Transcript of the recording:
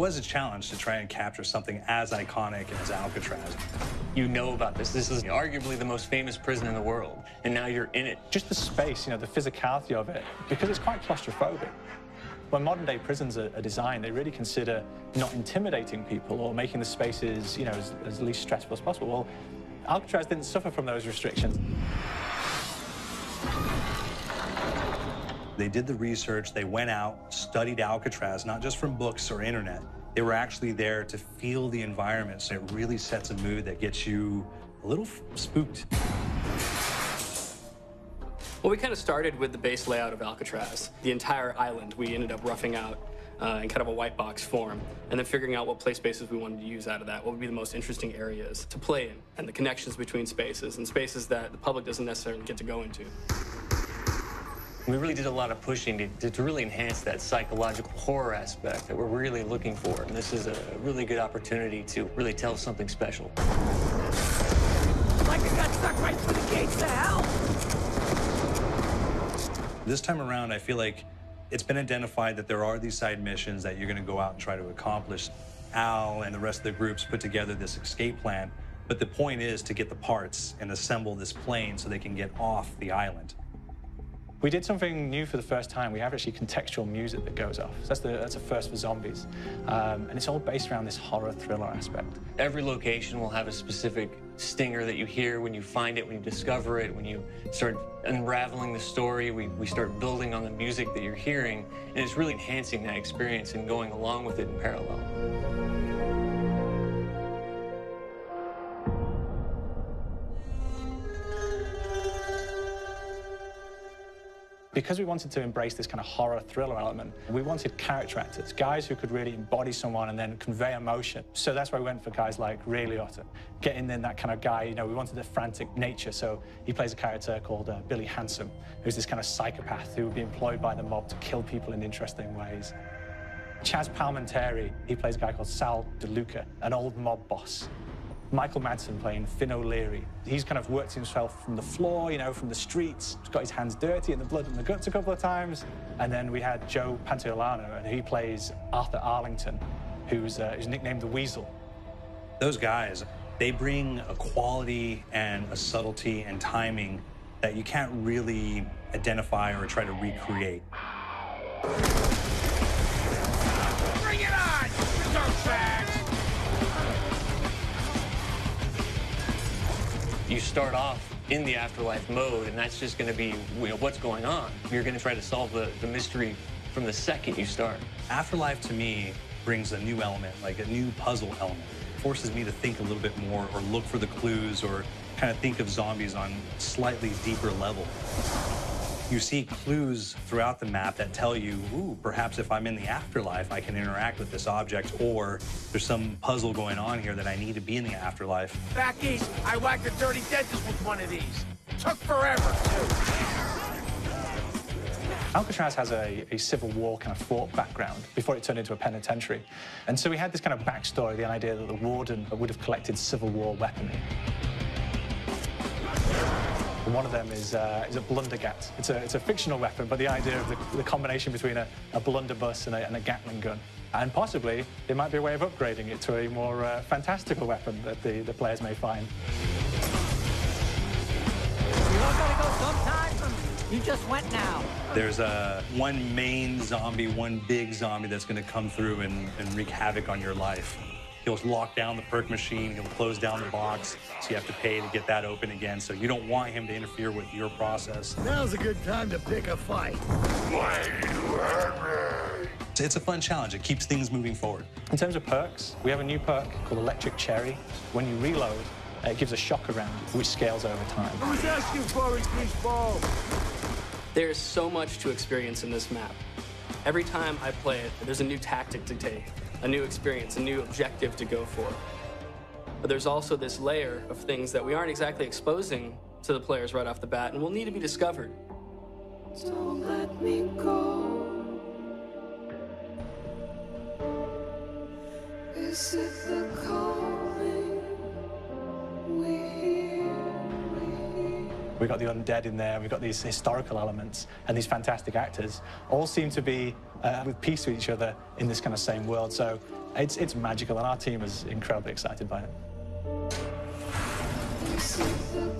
was a challenge to try and capture something as iconic as Alcatraz. You know about this. This is arguably the most famous prison in the world, and now you're in it. Just the space, the physicality of it, because it's quite claustrophobic. When modern-day prisons are designed, they really consider not intimidating people or making the spaces, as least stressful as possible. Well, Alcatraz didn't suffer from those restrictions. They did the research, they went out, studied Alcatraz, not just from books or internet. They were actually there to feel the environment, so it really sets a mood that gets you a little spooked. Well, we kind of started with the base layout of Alcatraz. The entire island we ended up roughing out in kind of a white box form, and then figuring out what play spaces we wanted to use out of that, what would be the most interesting areas to play in, and the connections between spaces, and spaces that the public doesn't necessarily get to go into. We really did a lot of pushing to really enhance that psychological horror aspect that we're really looking for, and this is a really good opportunity to really tell something special. Like I got stuck right through the gates to hell! This time around, I feel like it's been identified that there are these side missions that you're going to go out and try to accomplish. Al and the rest of the groups put together this escape plan, but the point is to get the parts and assemble this plane so they can get off the island. We did something new for the first time. We have actually contextual music that goes off. So that's a first for zombies. And it's all based around this horror thriller aspect. Every location will have a specific stinger that you hear when you find it, when you discover it, when you start unraveling the story. We start building on the music that you're hearing, and it's really enhancing that experience and going along with it in parallel. Because we wanted to embrace this kind of horror thriller element, we wanted character actors, guys who could really embody someone and then convey emotion. So that's why we went for guys like Ray Liotta, getting in that kind of guy, we wanted a frantic nature. So he plays a character called Billy Handsome, who's this kind of psychopath who would be employed by the mob to kill people in interesting ways. Chaz Palminteri, he plays a guy called Sal DeLuca, an old mob boss. Michael Madsen playing Finn O'Leary. He's kind of worked himself from the floor, from the streets. He's got his hands dirty in the blood and the guts a couple of times. And then we had Joe Pantoliano, and he plays Arthur Arlington, who's nicknamed the Weasel. Those guys, they bring a quality and a subtlety and timing that you can't really identify or try to recreate. Bring it on, dirtbags! You start off in the Afterlife mode, and that's just going to be what's going on. You're going to try to solve the mystery from the second you start. Afterlife, to me, brings a new element, like a new puzzle element. It forces me to think a little bit more or look for the clues or kind of think of zombies on a slightly deeper level. You see clues throughout the map that tell you, ooh, perhaps if I'm in the afterlife, I can interact with this object, or there's some puzzle going on here that I need to be in the afterlife. Back east, I whacked a dirty dentist with one of these. Took forever, too. Alcatraz has a Civil War kind of fort background before it turned into a penitentiary. And so we had this kind of backstory, the idea that the warden would have collected Civil War weaponry. And one of them is a blundergat. It's a fictional weapon, but the idea of the combination between a blunderbuss and a Gatling gun. And possibly, there might be a way of upgrading it to a more fantastical weapon that the players may find. You all gotta go sometime? You just went now. There's one main zombie, one big zombie that's going to come through and wreak havoc on your life. He'll lock down the perk machine, he'll close down the box, so you have to pay to get that open again, so you don't want him to interfere with your process. Now's a good time to pick a fight. It's a fun challenge. It keeps things moving forward. In terms of perks, we have a new perk called Electric Cherry. When you reload, it gives a shock around, which scales over time. I was asking for it, greaseball. There's so much to experience in this map. Every time I play it, there's a new tactic to take, a new experience, a new objective to go for. But there's also this layer of things that we aren't exactly exposing to the players right off the bat and will need to be discovered. Don't let me go. Is it the calling we hear? We've got the undead in there, we've got these historical elements, and these fantastic actors all seem to be with peace with each other in this kind of same world. So It's magical, and our team is incredibly excited by it. This is the